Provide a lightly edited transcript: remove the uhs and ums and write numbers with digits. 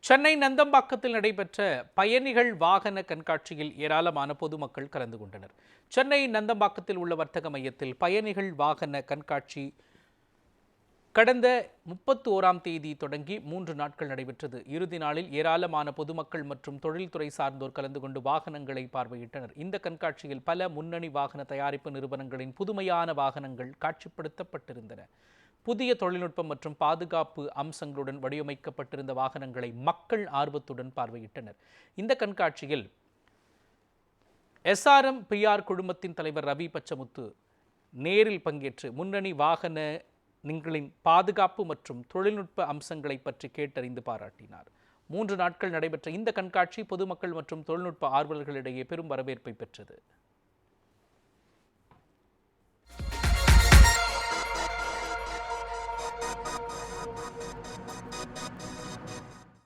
சென்னை நந்தம்பாக்கத்தில் நடைபெற்ற பயணிகள் வாகன கண்காட்சியில் ஏராளமான பொதுமக்கள் கலந்து கொண்டனர். சென்னை நந்தம்பாக்கத்தில் உள்ள வர்த்தக மையத்தில் பயணிகள் வாகன கண்காட்சி கடந்த 31ஆம் தேதி தொடங்கி 3 நாட்கள் நடைபெற்றது. இறுதி நாளில் ஏராளமான பொதுமக்கள் மற்றும் தொழில்துறை சார்ந்தோர் கலந்து கொண்டு வாகனங்களை பார்வையிட்டனர். இந்த கண்காட்சியில் பல முன்னணி வாகன தயாரிப்பு நிறுவனங்களின் புதுமையான வாகனங்கள் காட்சிப்படுத்தப்பட்டிருந்தன. புதிய தொழில்நுட்பம் மற்றும் பாதுகாப்பு அம்சங்களுடன் வடிவமைக்கப்பட்டிருந்த வாகனங்களை மக்கள் ஆர்வத்துடன் பார்வையிட்டனர். இந்த கண்காட்சியில் SRM-PR குழுமத்தின் தலைவர் ரவி பச்சமுத்து நேரில் பங்கேற்று முன்னணி வாகனங்களின் பாதுகாப்பு மற்றும் தொழில்நுட்ப அம்சங்களை பற்றி கேட்டறிந்து பாராட்டினார். 3 நாட்கள் நடைபெற்ற இந்த கண்காட்சி பொதுமக்கள் மற்றும் தொழில்நுட்ப ஆர்வலர்களிடையே பெரும் வரவேற்பை பெற்றது.